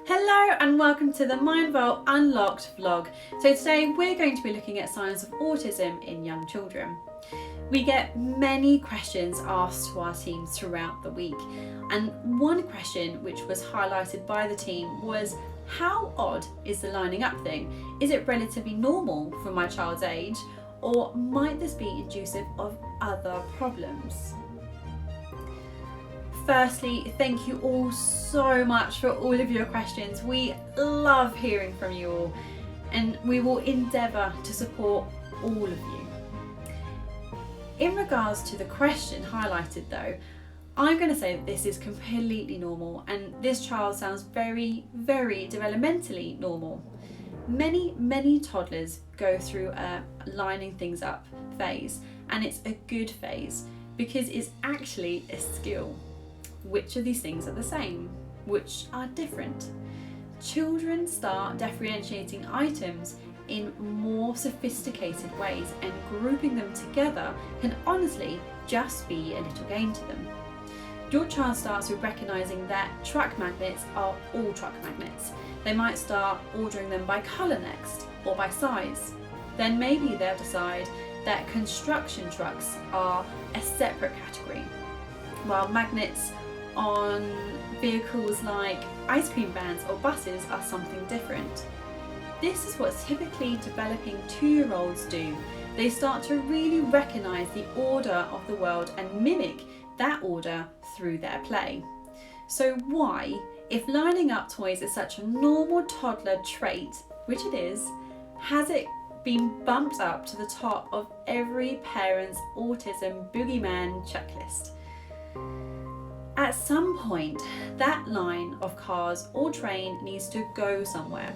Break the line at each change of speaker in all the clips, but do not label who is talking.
Hello and welcome to the Mindvault Unlocked vlog. So today we're going to be looking at signs of autism in young children. We get many questions asked to our teams throughout the week, and one question which was highlighted by the team was, how odd is the lining up thing? Is it relatively normal for my child's age, or might this be inducive of other problems? Firstly, thank you all so much for all of your questions. We love hearing from you all, and we will endeavour to support all of you. In regards to the question highlighted though, I'm going to say that this is completely normal, and this child sounds very, very developmentally normal. Many toddlers go through a lining things up phase, and it's a good phase because it's actually a skill. Which of these things are the same? Which are different? Children start differentiating items in more sophisticated ways, and grouping them together can honestly just be a little game to them. Your child starts with recognising that truck magnets are all truck magnets. They might start ordering them by colour next, or by size. Then maybe they'll decide that construction trucks are a separate category, while magnets on vehicles like ice cream vans or buses are something different. This is what typically developing 2-year-olds do. They start to really recognise the order of the world and mimic that order through their play. So why, if lining up toys is such a normal toddler trait, which it is, has it been bumped up to the top of every parent's autism boogeyman checklist? At some point, that line of cars or train needs to go somewhere.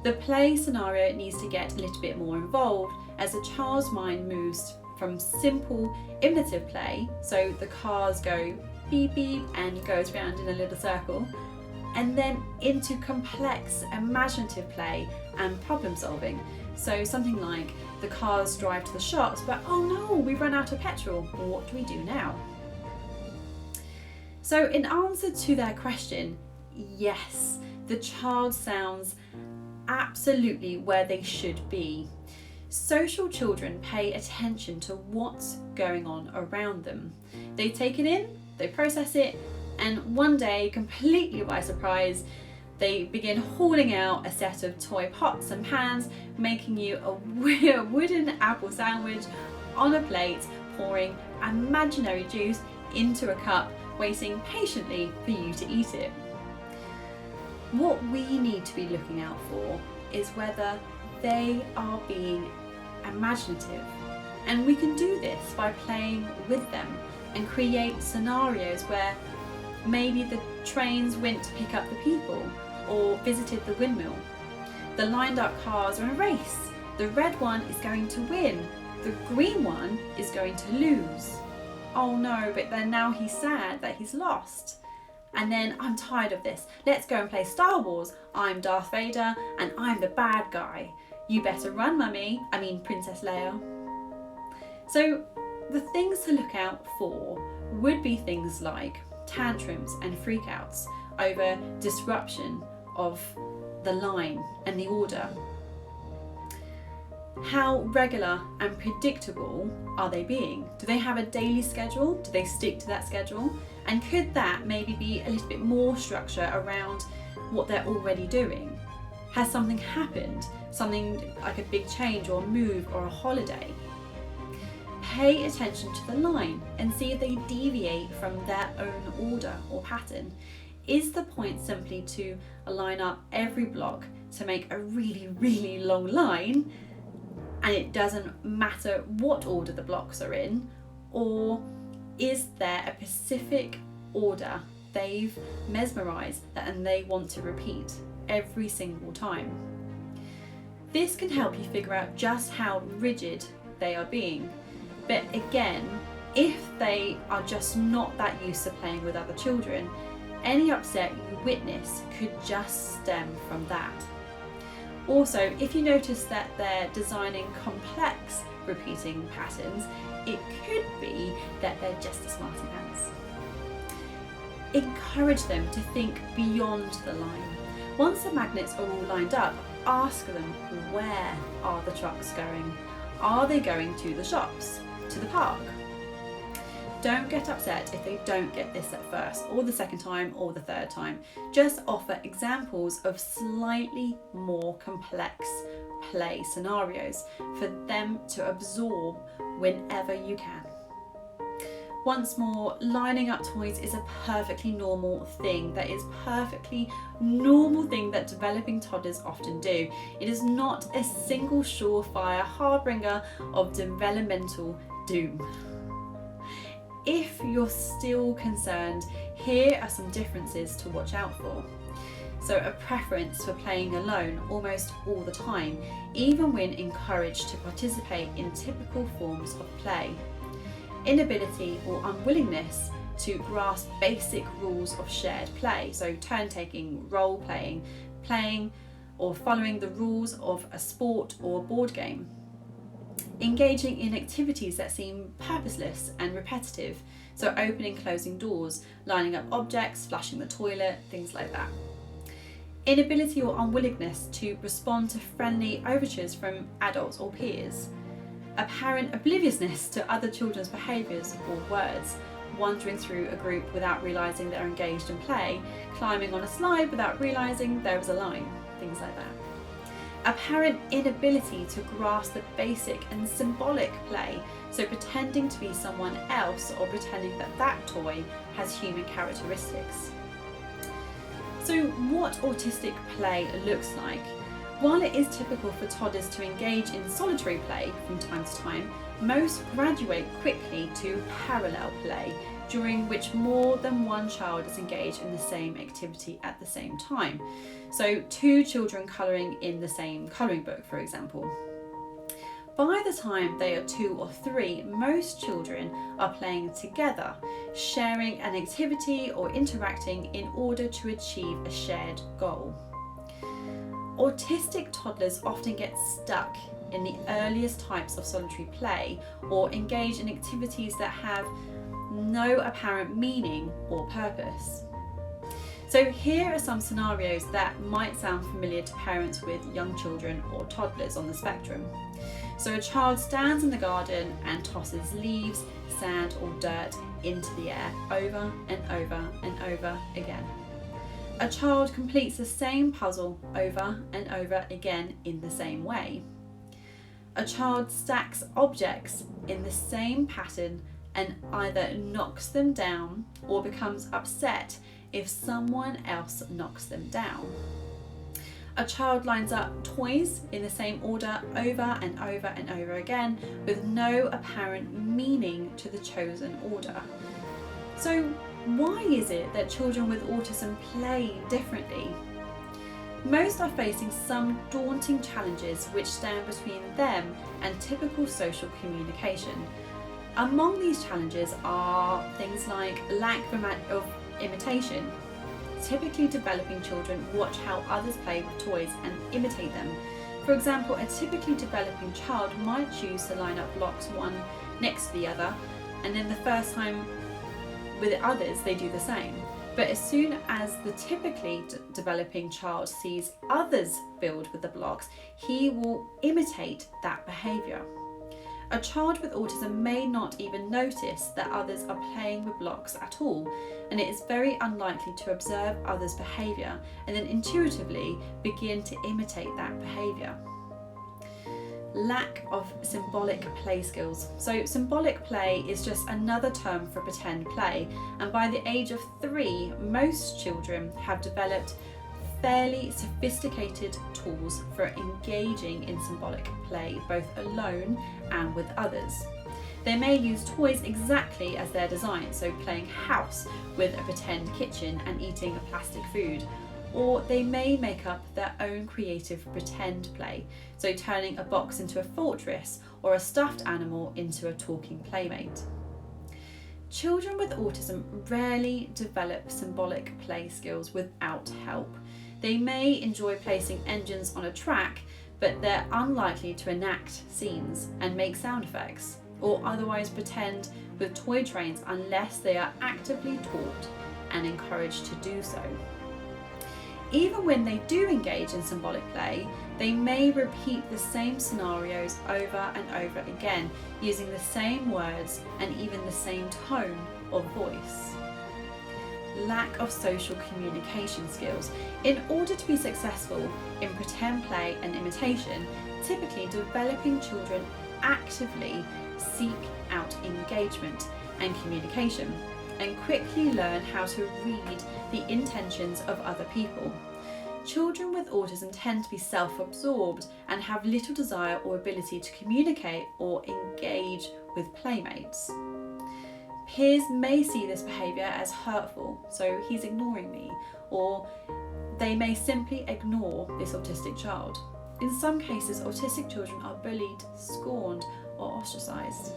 The play scenario needs to get a little bit more involved as the child's mind moves from simple imitative play, so the cars go beep beep and goes round in a little circle, and then into complex imaginative play and problem solving. So something like the cars drive to the shops, but oh no, we've run out of petrol. What do we do now? So in answer to their question, yes, the child sounds absolutely where they should be. Social children pay attention to what's going on around them. They take it in, they process it, and one day, completely by surprise, they begin hauling out a set of toy pots and pans, making you a wooden apple sandwich on a plate, pouring imaginary juice into a cup, waiting patiently for you to eat it. What we need to be looking out for is whether they are being imaginative, and we can do this by playing with them and create scenarios where maybe the trains went to pick up the people or visited the windmill. The lined up cars are in a race. The red one is going to win. The green one is going to lose. Oh no, but then now he's sad that he's lost. And then, I'm tired of this. Let's go and play Star Wars. I'm Darth Vader and I'm the bad guy. You better run, Princess Leia. So the things to look out for would be things like tantrums and freakouts over disruption of the line and the order. How regular and predictable are they being? Do they have a daily schedule? Do they stick to that schedule? And could that maybe be a little bit more structure around what they're already doing? Has something happened? Something like a big change or a move or a holiday? Pay attention to the line and see if they deviate from their own order or pattern. Is the point simply to line up every block to make a really, really long line, and it doesn't matter what order the blocks are in, or is there a specific order they've mesmerised and they want to repeat every single time? This can help you figure out just how rigid they are being. But again, if they are just not that used to playing with other children, any upset you witness could just stem from that. Also, if you notice that they're designing complex repeating patterns, it could be that they're just a smarty pants. Encourage them to think beyond the line. Once the magnets are all lined up, ask them, where are the trucks going? Are they going to the shops? To the park? Don't get upset if they don't get this at first, or the second time, or the third time. Just offer examples of slightly more complex play scenarios for them to absorb whenever you can. Once more, lining up toys is a perfectly normal thing. That is perfectly normal thing that developing toddlers often do. It is not a single surefire harbinger of developmental doom. If you're still concerned, here are some differences to watch out for. So a preference for playing alone almost all the time, even when encouraged to participate in typical forms of play. Inability or unwillingness to grasp basic rules of shared play, so turn taking, role playing, playing or following the rules of a sport or board game. Engaging in activities that seem purposeless and repetitive, so opening, closing doors, lining up objects, flushing the toilet, things like that. Inability or unwillingness to respond to friendly overtures from adults or peers. Apparent obliviousness to other children's behaviours or words, wandering through a group without realising they're engaged in play, climbing on a slide without realising there is a line, things like that. Apparent inability to grasp the basic and symbolic play, so pretending to be someone else or pretending that that toy has human characteristics. So what autistic play looks like. While it is typical for toddlers to engage in solitary play from time to time, most graduate quickly to parallel play, during which more than one child is engaged in the same activity at the same time. So 2 children colouring in the same colouring book, for example. By the time they are 2 or 3, most children are playing together, sharing an activity or interacting in order to achieve a shared goal. Autistic toddlers often get stuck in the earliest types of solitary play or engage in activities that have no apparent meaning or purpose. So here are some scenarios that might sound familiar to parents with young children or toddlers on the spectrum. So a child stands in the garden and tosses leaves, sand or dirt into the air over and over and over again. A child completes the same puzzle over and over again in the same way. A child stacks objects in the same pattern and either knocks them down or becomes upset if someone else knocks them down. A child lines up toys in the same order over and over and over again with no apparent meaning to the chosen order. So why is it that children with autism play differently? Most are facing some daunting challenges which stand between them and typical social communication. Among these challenges are things like lack of imitation. Typically developing children watch how others play with toys and imitate them. For example, a typically developing child might choose to line up blocks one next to the other, and then the first time with others they do the same. But as soon as the typically developing child sees others build with the blocks, he will imitate that behaviour. A child with autism may not even notice that others are playing with blocks at all, and it is very unlikely to observe others' behaviour and then intuitively begin to imitate that behaviour. Lack of symbolic play skills. So symbolic play is just another term for pretend play, and by the age of 3, most children have developed fairly sophisticated tools for engaging in symbolic play, both alone and with others. They may use toys exactly as they're designed, so playing house with a pretend kitchen and eating a plastic food. Or they may make up their own creative pretend play, so turning a box into a fortress or a stuffed animal into a talking playmate. Children with autism rarely develop symbolic play skills without help. They may enjoy placing engines on a track, but they're unlikely to enact scenes and make sound effects, or otherwise pretend with toy trains unless they are actively taught and encouraged to do so. Even when they do engage in symbolic play, they may repeat the same scenarios over and over again, using the same words and even the same tone of voice. Lack of social communication skills. In order to be successful in pretend play and imitation, typically developing children actively seek out engagement and communication, and quickly learn how to read the intentions of other people. Children with autism tend to be self-absorbed and have little desire or ability to communicate or engage with playmates. Peers may see this behaviour as hurtful, so he's ignoring me, or they may simply ignore this autistic child. In some cases, autistic children are bullied, scorned, or ostracised.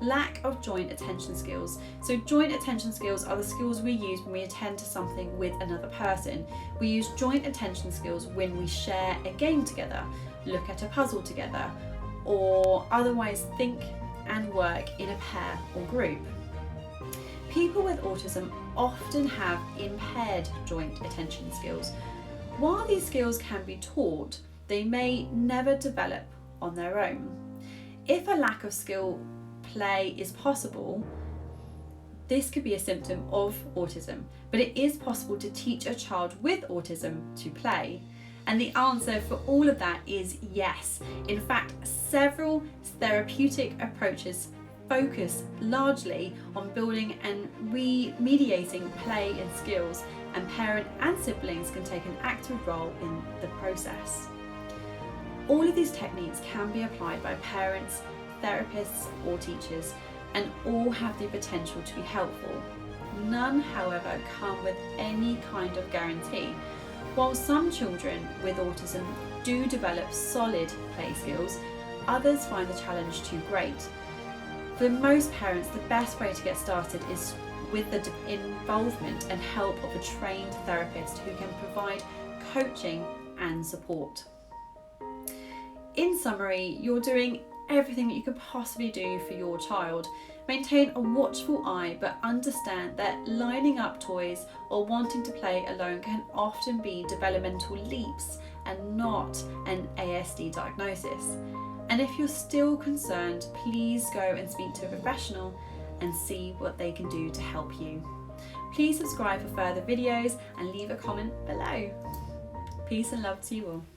Lack of joint attention skills. So joint attention skills are the skills we use when we attend to something with another person. We use joint attention skills when we share a game together, look at a puzzle together, or otherwise think and work in a pair or group. People with autism often have impaired joint attention skills. While these skills can be taught, they may never develop on their own. If a lack of skill play is possible, this could be a symptom of autism, but it is possible to teach a child with autism to play. And the answer for all of that is yes. In fact, several therapeutic approaches focus largely on building and remediating play and skills, and parent and siblings can take an active role in the process. All of these techniques can be applied by parents, therapists or teachers, and all have the potential to be helpful. None, however, come with any kind of guarantee. While some children with autism do develop solid play skills, others find the challenge too great. For most parents, the best way to get started is with the involvement and help of a trained therapist who can provide coaching and support. In summary, you're doing everything that you could possibly do for your child. Maintain a watchful eye, but understand that lining up toys or wanting to play alone can often be developmental leaps and not an ASD diagnosis. And if you're still concerned, please go and speak to a professional and see what they can do to help you. Please subscribe for further videos and leave a comment below. Peace and love to you all.